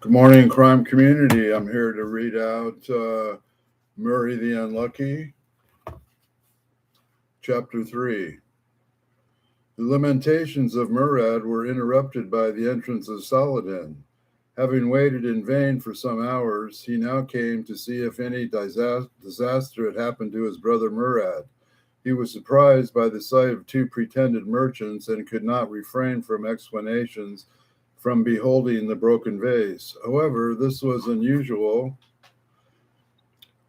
Good morning, crime community. I'm here to read out Murray the Unlucky, Chapter 3. The lamentations of Murad were interrupted by the entrance of Saladin. Having waited in vain for some hours, he now came to see if any disaster had happened to his brother Murad. He was surprised by the sight of two pretended merchants and could not refrain from explanations from beholding the broken vase. However, this was unusual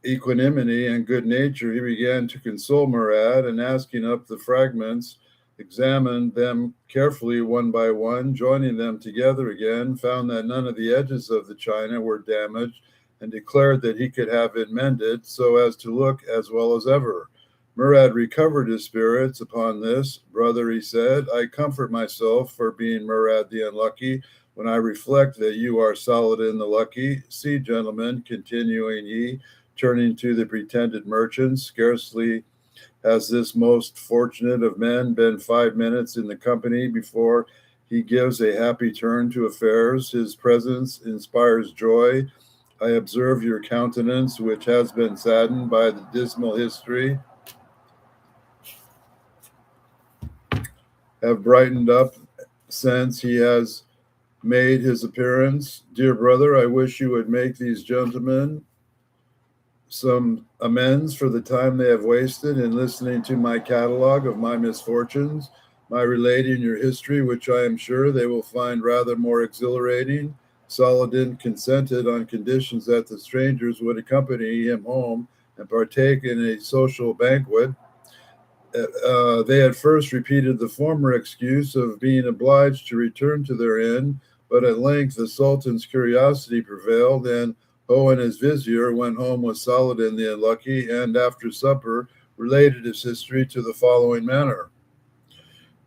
equanimity and good nature, he began to console Murad, and asking up the fragments, examined them carefully one by one, joining them together again, found that none of the edges of the china were damaged, and declared that he could have it mended so as to look as well as ever. Murad recovered his spirits upon this. Brother, he said, I comfort myself for being Murad the Unlucky when I reflect that you are Saladin the Lucky. See, gentlemen, continuing he, turning to the pretended merchants, scarcely has this most fortunate of men been 5 minutes in the company before he gives a happy turn to affairs. His presence inspires joy. I observe your countenance, which has been saddened by the dismal history, have brightened up since he has made his appearance. Dear brother, I wish you would make these gentlemen some amends for the time they have wasted in listening to my catalog of my misfortunes, my relating your history, which I am sure they will find rather more exhilarating. Saladin consented on conditions that the strangers would accompany him home and partake in a social banquet. They at first repeated the former excuse of being obliged to return to their inn, but at length the Sultan's curiosity prevailed, and Ho and his vizier went home with Saladin the Unlucky, and after supper related his history to the following manner.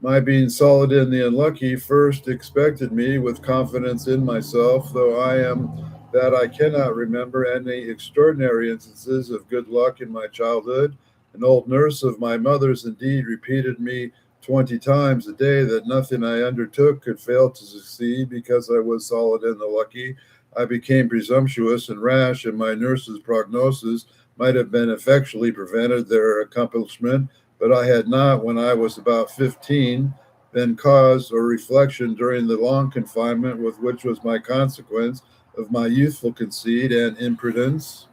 My being Saladin the Unlucky first expected me with confidence in myself, though I am that I cannot remember any extraordinary instances of good luck in my childhood. An old nurse of my mother's indeed repeated me 20 times a day that nothing I undertook could fail to succeed because I was Saladin the Lucky. I became presumptuous and rash, and my nurse's prognosis might have been effectually prevented their accomplishment, but I had not, when I was about 15, been cause or reflection during the long confinement with which was my consequence of my youthful conceit and imprudence.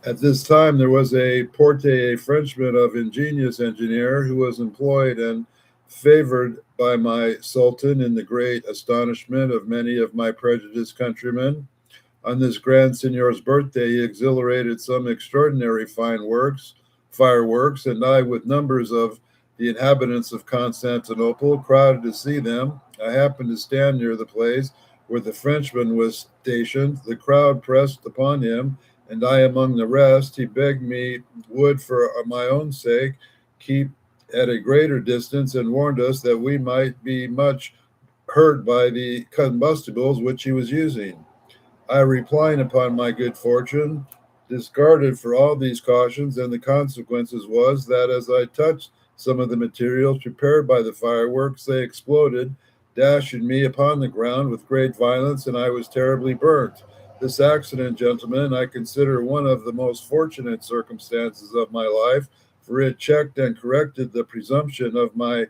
At this time, there was a Porte, a Frenchman of ingenious engineer, who was employed and favored by my sultan in the great astonishment of many of my prejudiced countrymen. On this grand signor's birthday, he exhilarated some extraordinary fireworks, and I, with numbers of the inhabitants of Constantinople, crowded to see them. I happened to stand near the place where the Frenchman was stationed. The crowd pressed upon him, and I among the rest. He begged me would, for my own sake, keep at a greater distance, and warned us that we might be much hurt by the combustibles which he was using. I, replying upon my good fortune, discarded for all these cautions, and the consequences was that as I touched some of the materials prepared by the fireworks, they exploded, dashing me upon the ground with great violence, and I was terribly burnt. This accident, gentlemen, I consider one of the most fortunate circumstances of my life, for it checked and corrected the presumption of my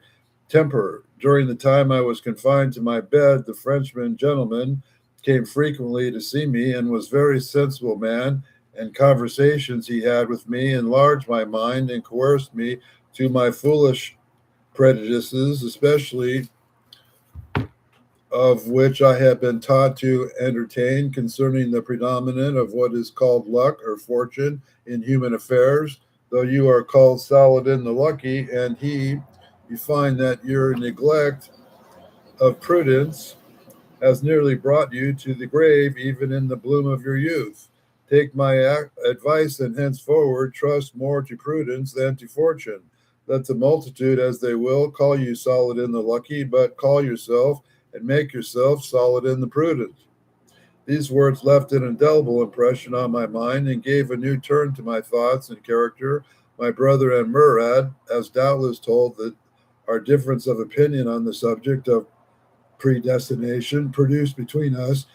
temper. During the time I was confined to my bed, the Frenchman gentleman came frequently to see me, and was very sensible man, and conversations he had with me enlarged my mind and coerced me to my foolish prejudices, especially of which I have been taught to entertain concerning the predominant of what is called luck or fortune in human affairs. Though you are called Saladin the Lucky, and you find that your neglect of prudence has nearly brought you to the grave, even in the bloom of your youth. Take my advice, and henceforward trust more to prudence than to fortune. Let the multitude, as they will, call you Saladin the Lucky, but call yourself and make yourself Saladin the Prudent. These words left an indelible impression on my mind, and gave a new turn to my thoughts and character. My brother and Murad, as doubtless told, that our difference of opinion on the subject of predestination produced between us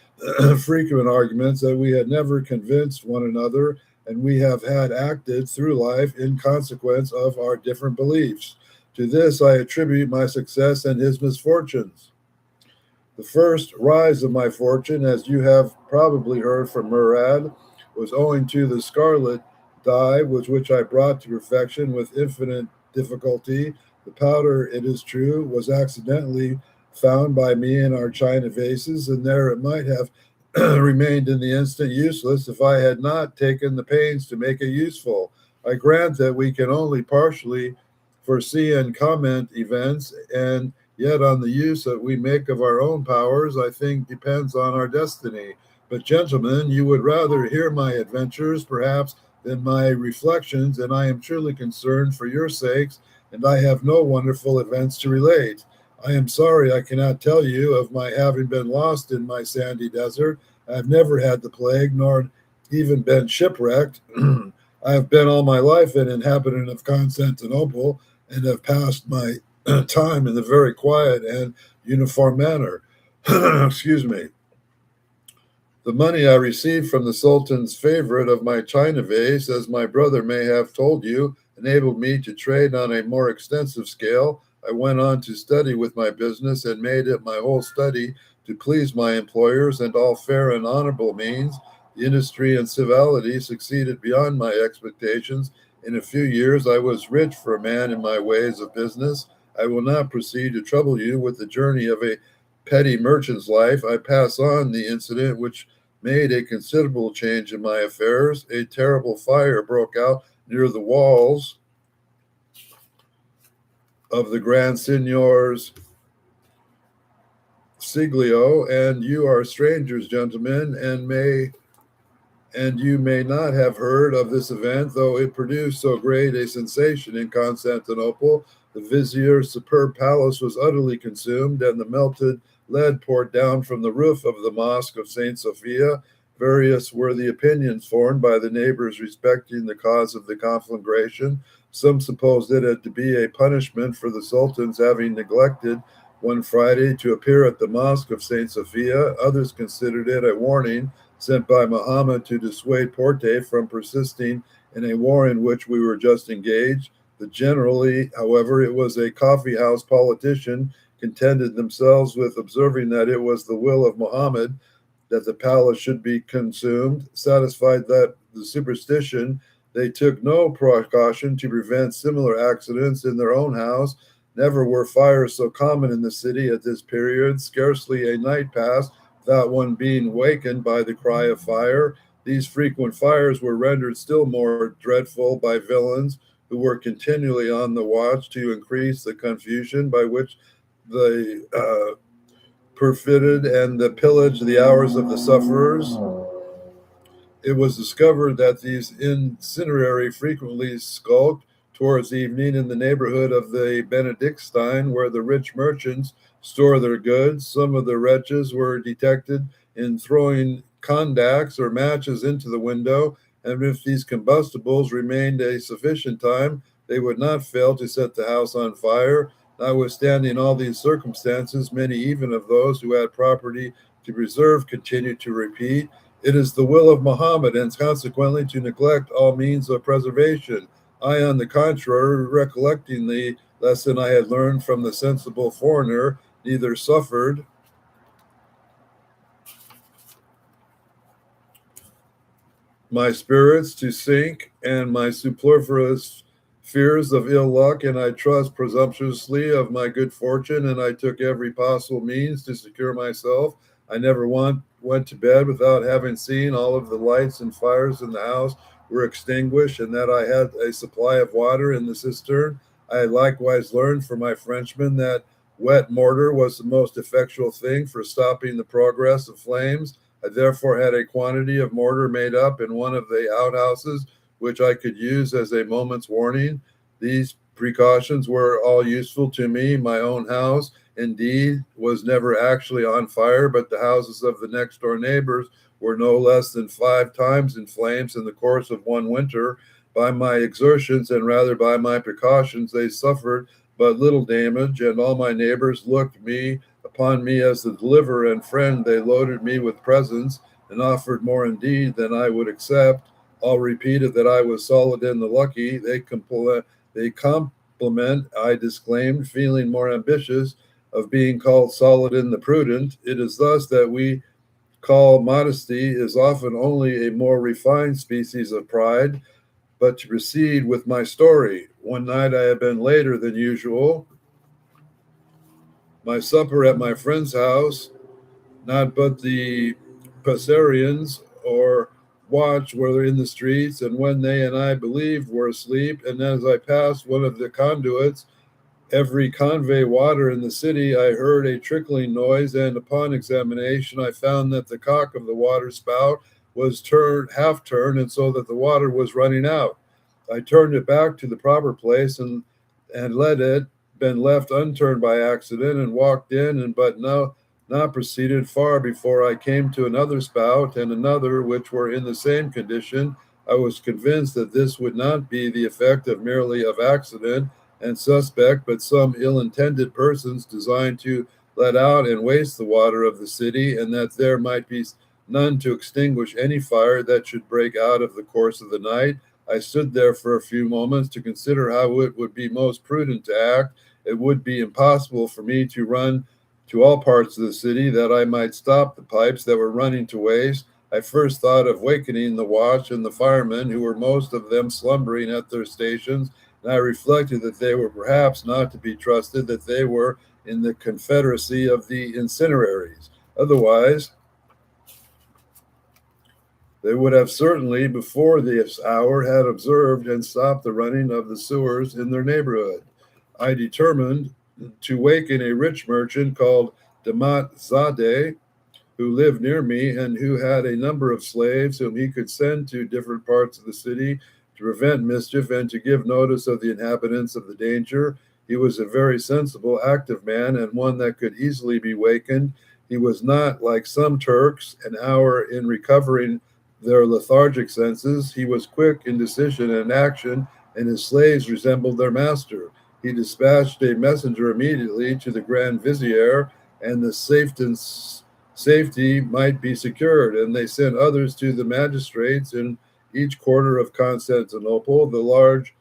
frequent arguments that we had never convinced one another, and we have had acted through life in consequence of our different beliefs. To this I attribute my success and his misfortunes. The first rise of my fortune, as you have probably heard from Murad, was owing to the scarlet dye with which I brought to perfection with infinite difficulty. The powder, it is true, was accidentally found by me in our china vases, and there it might have remained in the instant useless if I had not taken the pains to make it useful. I grant that we can only partially foresee and comment events, and yet on the use that we make of our own powers, I think, depends on our destiny. But, gentlemen, you would rather hear my adventures, perhaps, than my reflections, and I am truly concerned for your sakes, and I have no wonderful events to relate. I am sorry I cannot tell you of my having been lost in my sandy desert. I have never had the plague, nor even been shipwrecked. I have been all my life an inhabitant of Constantinople, and have passed my time in a very quiet and uniform manner. Excuse me. The money I received from the Sultan's favorite of my china vase, as my brother may have told you, enabled me to trade on a more extensive scale. I went on to study with my business and made it my whole study to please my employers, and all fair and honorable means. The industry and civility succeeded beyond my expectations. In a few years, I was rich for a man in my ways of business. I will not proceed to trouble you with the journey of a petty merchant's life. I pass on the incident which made a considerable change in my affairs. A terrible fire broke out near the walls of the Grand Signor's Siglio, and you are strangers, gentlemen, and you may not have heard of this event, though it produced so great a sensation in Constantinople. The vizier's superb palace was utterly consumed, and the melted lead poured down from the roof of the mosque of St. Sophia. Various were the opinions formed by the neighbors respecting the cause of the conflagration. Some supposed it to be a punishment for the Sultan's having neglected one Friday to appear at the mosque of St. Sophia. Others considered it a warning sent by Muhammad to dissuade Porte from persisting in a war in which we were just engaged. The generally, however, it was a coffee house politician, contented themselves with observing that it was the will of Muhammad that the palace should be consumed. Satisfied that the superstition, they took no precaution to prevent similar accidents in their own house. Never were fires so common in the city at this period. Scarcely a night passed without one being wakened by the cry of fire. These frequent fires were rendered still more dreadful by villains who were continually on the watch to increase the confusion by which the perfited and the pillage the hours of the sufferers. It was discovered that these incendiary frequently skulked towards evening in the neighborhood of the Benedictine, where the rich merchants store their goods. Some of the wretches were detected in throwing kondaks or matches into the window, and if these combustibles remained a sufficient time, they would not fail to set the house on fire. Notwithstanding all these circumstances, many even of those who had property to preserve continued to repeat, "It is the will of Muhammad, and consequently to neglect all means of preservation." I, on the contrary, recollecting the lesson I had learned from the sensible foreigner, neither suffered my spirits to sink, and my superfluous fears of ill luck, and I trust presumptuously of my good fortune, and I took every possible means to secure myself. I never went to bed without having seen all of the lights and fires in the house were extinguished, and that I had a supply of water in the cistern. I had likewise learned from my Frenchman that wet mortar was the most effectual thing for stopping the progress of flames. I therefore had a quantity of mortar made up in one of the outhouses, which I could use as a moment's warning. These precautions were all useful to me. My own house, indeed, was never actually on fire, but the houses of the next door neighbors were no less than 5 times in flames in the course of one winter. By my exertions, and rather by my precautions, they suffered but little damage, and all my neighbors looked me upon me as the deliverer and friend. They loaded me with presents and offered more indeed than I would accept. All repeated that I was Saladin the Lucky. They compliment, I disclaimed, feeling more ambitious of being called Saladin the Prudent. It is thus that we call modesty is often only a more refined species of pride. But to proceed with my story, one night I had been later than usual. My supper at my friend's house, not but the Passerians or watch were in the streets, and when they and I believed were asleep, and as I passed one of the conduits, every convey water in the city, I heard a trickling noise, and upon examination, I found that the cock of the water spout was half turned, and so that the water was running out. I turned it back to the proper place, and let it been left unturned by accident, and walked in, and but not proceeded far before I came to another spout and another, which were in the same condition. I was convinced that this would not be the effect of merely of accident and suspect, but some ill-intended persons designed to let out and waste the water of the city, and that there might be none to extinguish any fire that should break out of the course of the night. I stood there for a few moments to consider how it would be most prudent to act. It would be impossible for me to run to all parts of the city that I might stop the pipes that were running to waste. I first thought of wakening the watch and the firemen, who were most of them slumbering at their stations, and I reflected that they were perhaps not to be trusted, that they were in the confederacy of the incineraries. Otherwise, they would have certainly, before this hour, had observed and stopped the running of the sewers in their neighborhood. I determined to waken a rich merchant called Damat Zadeh, who lived near me and who had a number of slaves whom he could send to different parts of the city to prevent mischief and to give notice of the inhabitants of the danger. He was a very sensible, active man, and one that could easily be wakened. He was not, like some Turks, an hour in recovering their lethargic senses. He was quick in decision and action, and his slaves resembled their master. He dispatched a messenger immediately to the Grand Vizier, and the safety might be secured, and they sent others to the magistrates in each quarter of Constantinople. The large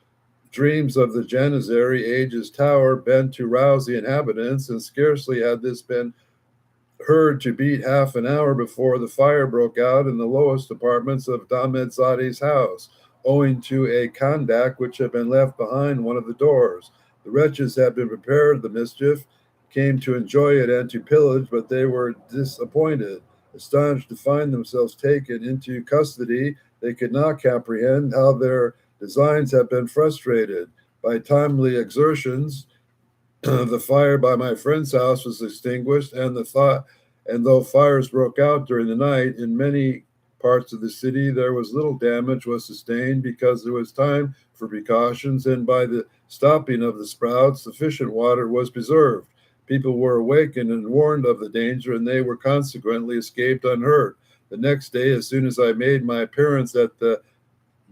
dreams of the Janizary Age's tower bent to rouse the inhabitants, and scarcely had this been heard to beat half an hour before the fire broke out in the lowest apartments of Dahmedzade's house, owing to a kondak which had been left behind one of the doors. The wretches had been prepared the mischief, came to enjoy it and to pillage, but they were disappointed. Astonished to find themselves taken into custody, they could not comprehend how their designs had been frustrated. By timely exertions, the fire by my friend's house was extinguished, and though fires broke out during the night in many parts of the city, there was little damage was sustained because there was time for precautions, and by the stopping of the sprouts, sufficient water was preserved. People were awakened and warned of the danger, and they were consequently escaped unhurt. The next day, as soon as I made my appearance at the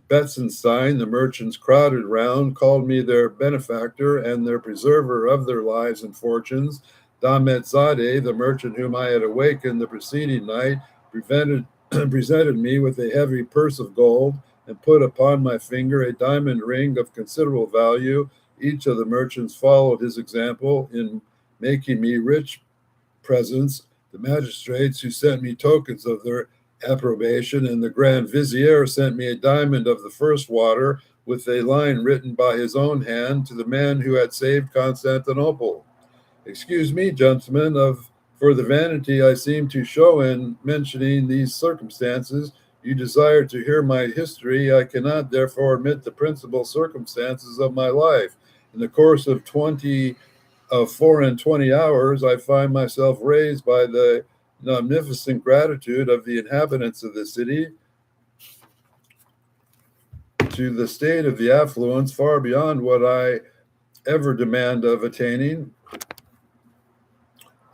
Betzenstein, the merchants crowded round, called me their benefactor and their preserver of their lives and fortunes. Dahmedzadeh, the merchant whom I had awakened the preceding night, presented me with a heavy purse of gold and put upon my finger a diamond ring of considerable value. Each of the merchants followed his example in making me rich presents. The magistrates who sent me tokens of their approbation, and the Grand Vizier sent me a diamond of the first water with a line written by his own hand to the man who had saved Constantinople. Excuse me, gentlemen, for the vanity I seem to show in mentioning these circumstances. You desire to hear my history. I cannot therefore omit the principal circumstances of my life. In the course of 4 and 20 hours, I find myself raised by the magnificent gratitude of the inhabitants of the city to the state of the affluence far beyond what I ever demand of attaining.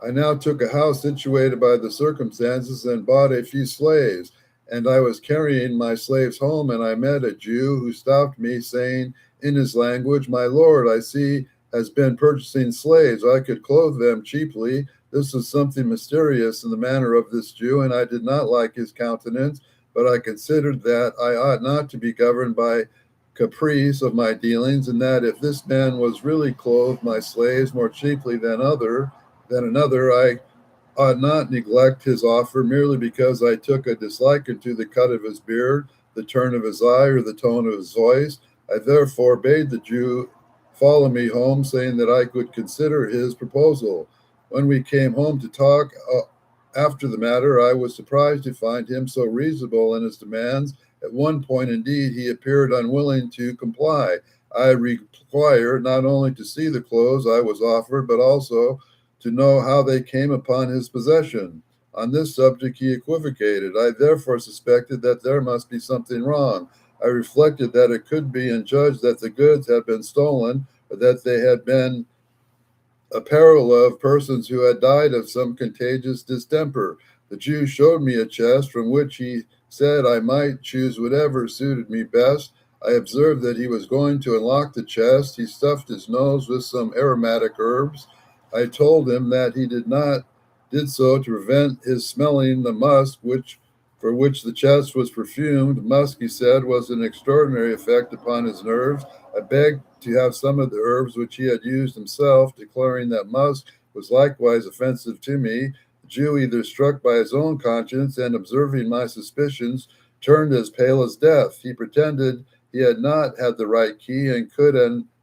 I now took a house situated by the circumstances and bought a few slaves, and I was carrying my slaves home, and I met a Jew who stopped me, saying in his language, "My lord, I see has been purchasing slaves. I could clothe them cheaply. This was something mysterious in the manner of this Jew, and I did not like his countenance, but I considered that I ought not to be governed by caprice of my dealings, and that if this man was really clothed my slaves more cheaply than another, I ought not neglect his offer merely because I took a dislike to the cut of his beard, the turn of his eye, or the tone of his voice. I therefore bade the Jew follow me home, saying that I could consider his proposal. When we came home to talk after the matter, I was surprised to find him so reasonable in his demands. At one point, indeed, he appeared unwilling to comply. I required not only to see the clothes I was offered, but also to know how they came upon his possession. On this subject he equivocated. I therefore suspected that there must be something wrong. I reflected that it could be, and judged that the goods had been stolen, or that they had been apparel of persons who had died of some contagious distemper. The Jew showed me a chest from which he said I might choose whatever suited me best. I observed that he was going to unlock the chest. He stuffed his nose with some aromatic herbs. I told him that he did so to prevent his smelling the musk for which the chest was perfumed. Musk, he said, was an extraordinary effect upon his nerves. I begged to have some of the herbs which he had used himself, declaring that musk was likewise offensive to me. The Jew, either struck by his own conscience and observing my suspicions, turned as pale as death. He pretended he had not had the right key and could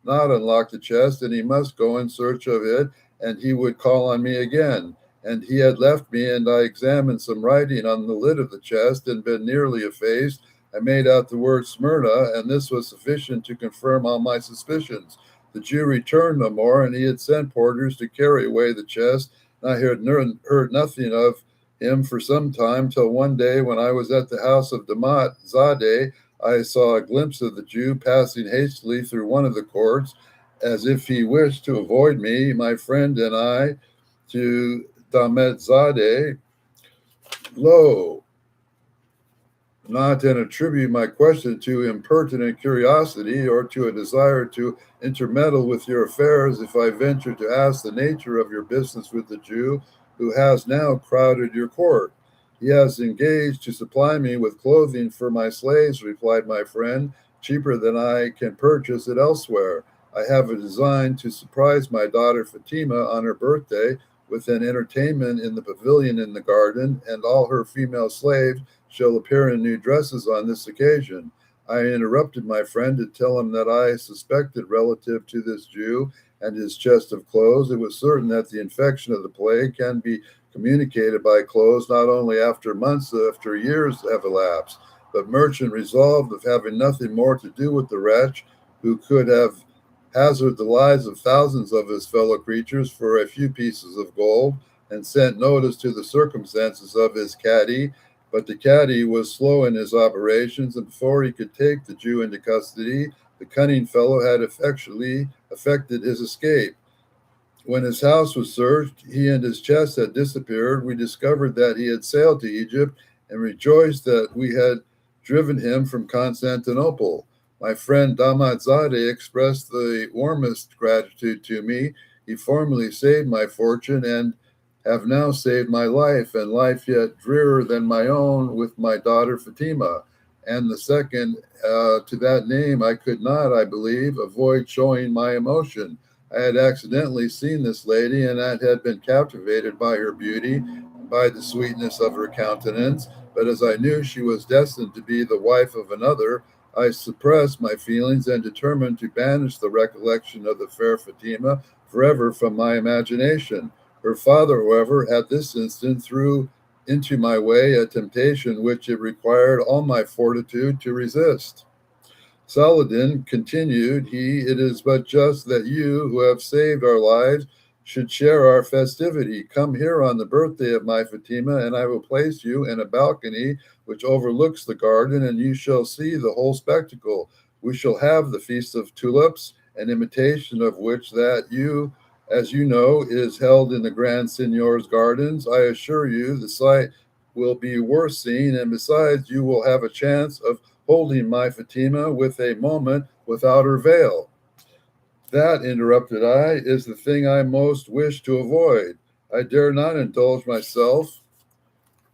not unlock the chest, and he must go in search of it, and he would call on me again. And he had left me, and I examined some writing on the lid of the chest and been nearly effaced. I made out the word Smyrna, and this was sufficient to confirm all my suspicions. The Jew returned no more, and he had sent porters to carry away the chest. And I heard nothing of him for some time, till one day when I was at the house of Damat Zadeh, I saw a glimpse of the Jew passing hastily through one of the courts, as if he wished to avoid me, my friend and I, to Zadeh. Lo, not and attribute my question to impertinent curiosity or to a desire to intermeddle with your affairs if I venture to ask the nature of your business with the Jew who has now crowded your court. He has engaged to supply me with clothing for my slaves, replied my friend, cheaper than I can purchase it elsewhere. I have a design to surprise my daughter Fatima on her birthday with an entertainment in the pavilion in the garden, and all her female slaves shall appear in new dresses on this occasion. I interrupted my friend to tell him that I suspected relative to this Jew and his chest of clothes, it was certain that the infection of the plague can be communicated by clothes not only after months, after years have elapsed. But Merchant, resolved of having nothing more to do with the wretch who could have hazarded the lives of thousands of his fellow creatures for a few pieces of gold, and sent notice to the circumstances of his caddy. But the caddy was slow in his operations, and before he could take the Jew into custody, the cunning fellow had effectually effected his escape. When his house was searched, he and his chest had disappeared. We discovered that he had sailed to Egypt and rejoiced that we had driven him from Constantinople. My friend Damatzadeh expressed the warmest gratitude to me. He formerly saved my fortune and have now saved my life, and life yet drearer than my own with my daughter Fatima. And the second, to that name, I could not, I believe, avoid showing my emotion. I had accidentally seen this lady, and I had been captivated by her beauty and by the sweetness of her countenance. But as I knew she was destined to be the wife of another, I suppressed my feelings and determined to banish the recollection of the fair Fatima forever from my imagination. Her father, however, at this instant threw into my way a temptation which it required all my fortitude to resist. Saladin continued, it is but just that you, who have saved our lives, should share our festivity. Come here on the birthday of my Fatima, and I will place you in a balcony which overlooks the garden, and you shall see the whole spectacle. We shall have the Feast of Tulips, an imitation of which that you, as you know, is held in the Grand Signor's gardens. I assure you the sight will be worth seeing, and besides, you will have a chance of holding my Fatima with a moment without her veil. That, interrupted I, is the thing I most wish to avoid. I dare not indulge myself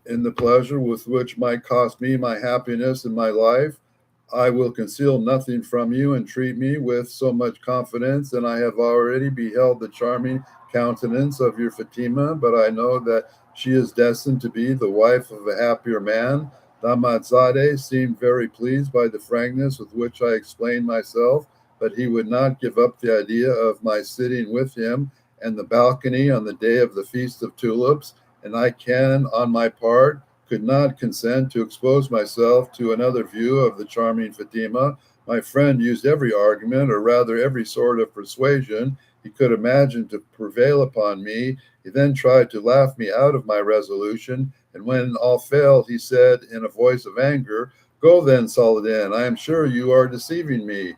in the pleasure with which might cost me my happiness and my life. I will conceal nothing from you and treat me with so much confidence, and I have already beheld the charming countenance of your Fatima, but I know that she is destined to be the wife of a happier man. Damatzadeh seemed very pleased by the frankness with which I explained myself, but he would not give up the idea of my sitting with him and the balcony on the day of the Feast of Tulips, and I can, on my part, could not consent to expose myself to another view of the charming Fatima. My friend used every argument, or rather every sort of persuasion he could imagine to prevail upon me. He then tried to laugh me out of my resolution, and when all failed, he said in a voice of anger, "Go then, Saladin, I am sure you are deceiving me.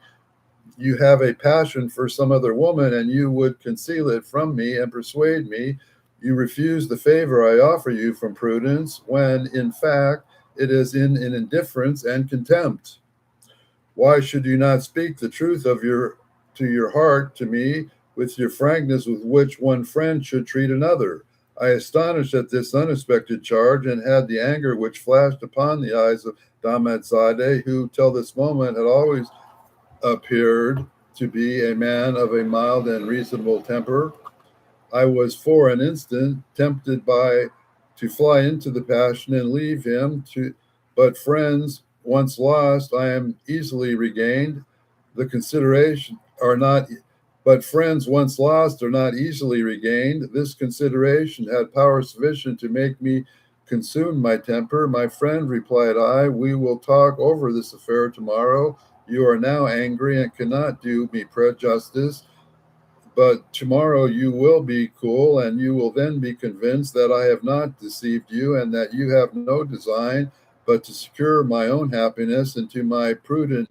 You have a passion for some other woman, and you would conceal it from me and persuade me. You refuse the favor I offer you from prudence, when in fact it is in an indifference and contempt. Why should you not speak the truth of your heart to me with your frankness with which one friend should treat another?" I astonished at this unexpected charge, and had the anger which flashed upon the eyes of Damatzadeh, who till this moment had always appeared to be a man of a mild and reasonable temper. I was for an instant tempted by to fly into the passion and leave him to, but friends once lost, I am easily regained. The consideration are not, but friends once lost are not easily regained. This consideration had power sufficient to make me consume my temper. My friend, replied I, we will talk over this affair tomorrow. You are now angry and cannot do me justice, but tomorrow you will be cool, and you will then be convinced that I have not deceived you, and that you have no design but to secure my own happiness, and to my prudent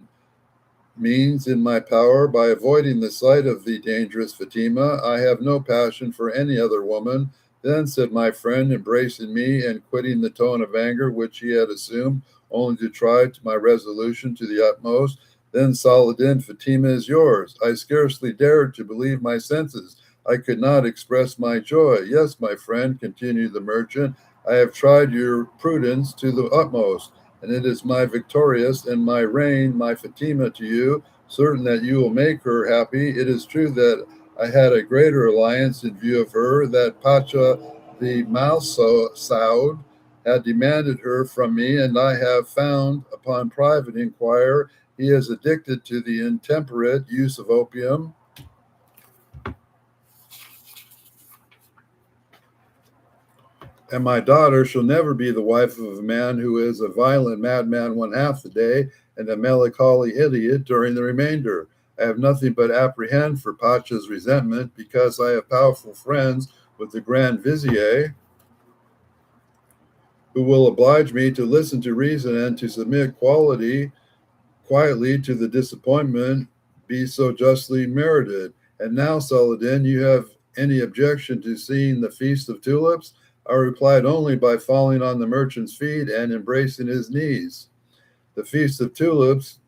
means in my power by avoiding the sight of the dangerous Fatima. I have no passion for any other woman. Then, said my friend, embracing me and quitting the tone of anger which he had assumed, only to try to my resolution to the utmost, then, Saladin, Fatima is yours. I scarcely dared to believe my senses. I could not express my joy. Yes, my friend, continued the merchant, I have tried your prudence to the utmost, and it is my victorious and my reign, my Fatima to you, certain that you will make her happy. It is true that I had a greater alliance in view of her, that Pacha the Saud had demanded her from me, and I have found, upon private inquiry, he is addicted to the intemperate use of opium, and my daughter shall never be the wife of a man who is a violent madman one half the day and a melancholy idiot during the remainder. I have nothing but apprehend for Pacha's resentment, because I have powerful friends with the Grand Vizier, who will oblige me to listen to reason and to submit quietly to the disappointment be so justly merited. And now, Saladin, you have any objection to seeing the Feast of Tulips? I replied only by falling on the merchant's feet and embracing his knees. The Feast of Tulips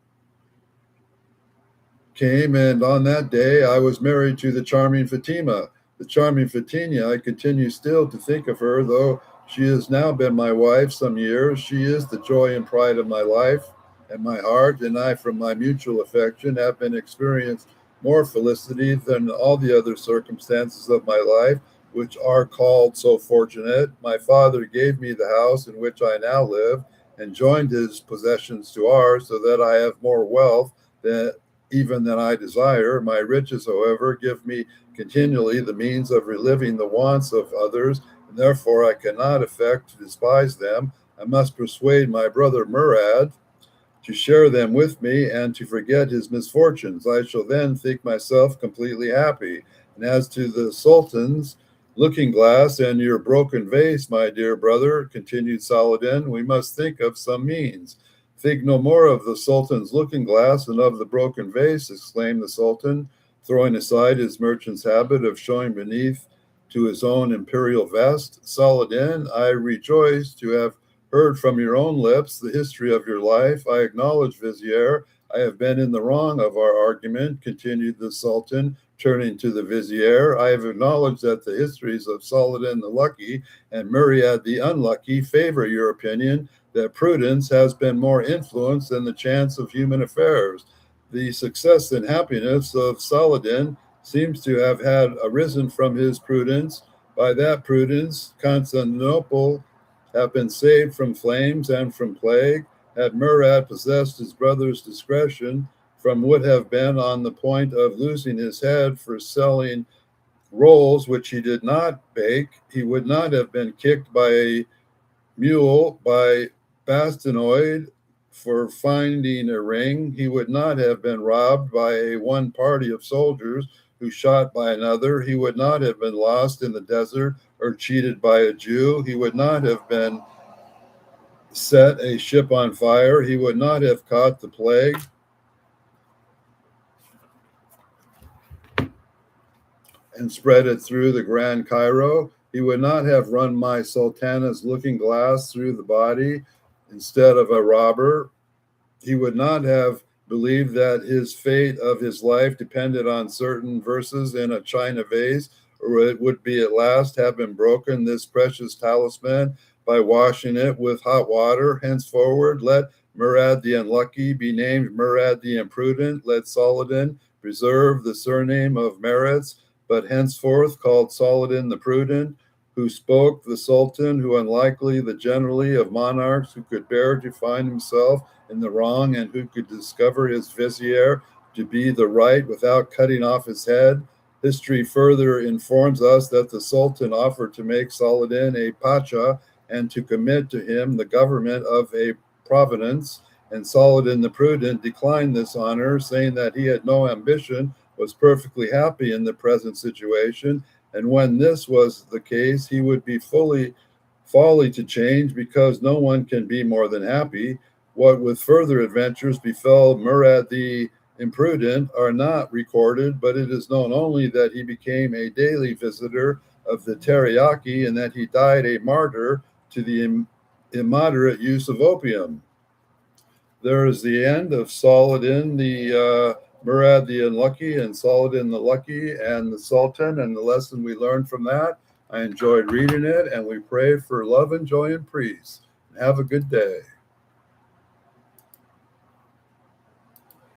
came, and on that day I was married to the charming Fatima. The charming Fatima, I continue still to think of her, though she has now been my wife some years. She is the joy and pride of my life and my heart, and I, from my mutual affection, have been experienced more felicity than all the other circumstances of my life, which are called so fortunate. My father gave me the house in which I now live, and joined his possessions to ours, so that I have more wealth than even than I desire. My riches, however, give me continually the means of reliving the wants of others, and therefore I cannot affect to despise them. I must persuade my brother Murad to share them with me and to forget his misfortunes. I shall then think myself completely happy. And as to the Sultan's looking glass and your broken vase, my dear brother, continued Saladin, we must think of some means. Think no more of the Sultan's looking glass and of the broken vase, exclaimed the Sultan, throwing aside his merchant's habit of showing beneath to his own imperial vest. Saladin, I rejoice to have heard from your own lips the history of your life. I acknowledge, Vizier, I have been in the wrong of our argument, continued the Sultan, turning to the vizier. I have acknowledged that the histories of Saladin the Lucky and Murad the Unlucky favor your opinion that prudence has been more influenced than the chance of human affairs. The success and happiness of Saladin seems to have had arisen from his prudence. By that prudence, Constantinople have been saved from flames and from plague. Had Murad possessed his brother's discretion, from would have been on the point of losing his head for selling rolls which he did not bake, he would not have been kicked by a mule, by Bastinoid for finding a ring. He would not have been robbed by one party of soldiers who shot by another. He would not have been lost in the desert or cheated by a Jew. He would not have been set a ship on fire. He would not have caught the plague and spread it through the Grand Cairo. He would not have run my sultana's looking glass through the body instead of a robber. He would not have believed that his fate of his life depended on certain verses in a china vase, or it would be at last have been broken, this precious talisman, by washing it with hot water. Henceforward, let Murad the Unlucky be named Murad the Imprudent. Let Saladin preserve the surname of Merits, but henceforth called Saladin the Prudent, who spoke the Sultan, who unlikely the generally of monarchs who could bear to find himself in the wrong and who could discover his vizier to be the right without cutting off his head. History further informs us that the Sultan offered to make Saladin a pacha and to commit to him the government of a province, and Saladin the Prudent declined this honor, saying that he had no ambition, was perfectly happy in the present situation, and when this was the case, he would be folly to change, because no one can be more than happy. What with further adventures befell Murad the Imprudent are not recorded, but it is known only that he became a daily visitor of the teriyaki and that he died a martyr to the immoderate use of opium. There is the end of Saladin the Murad the Unlucky and Saladin the Lucky and the Sultan, and the lesson we learned from that. I enjoyed reading it, and we pray for love and joy and peace. Have a good day.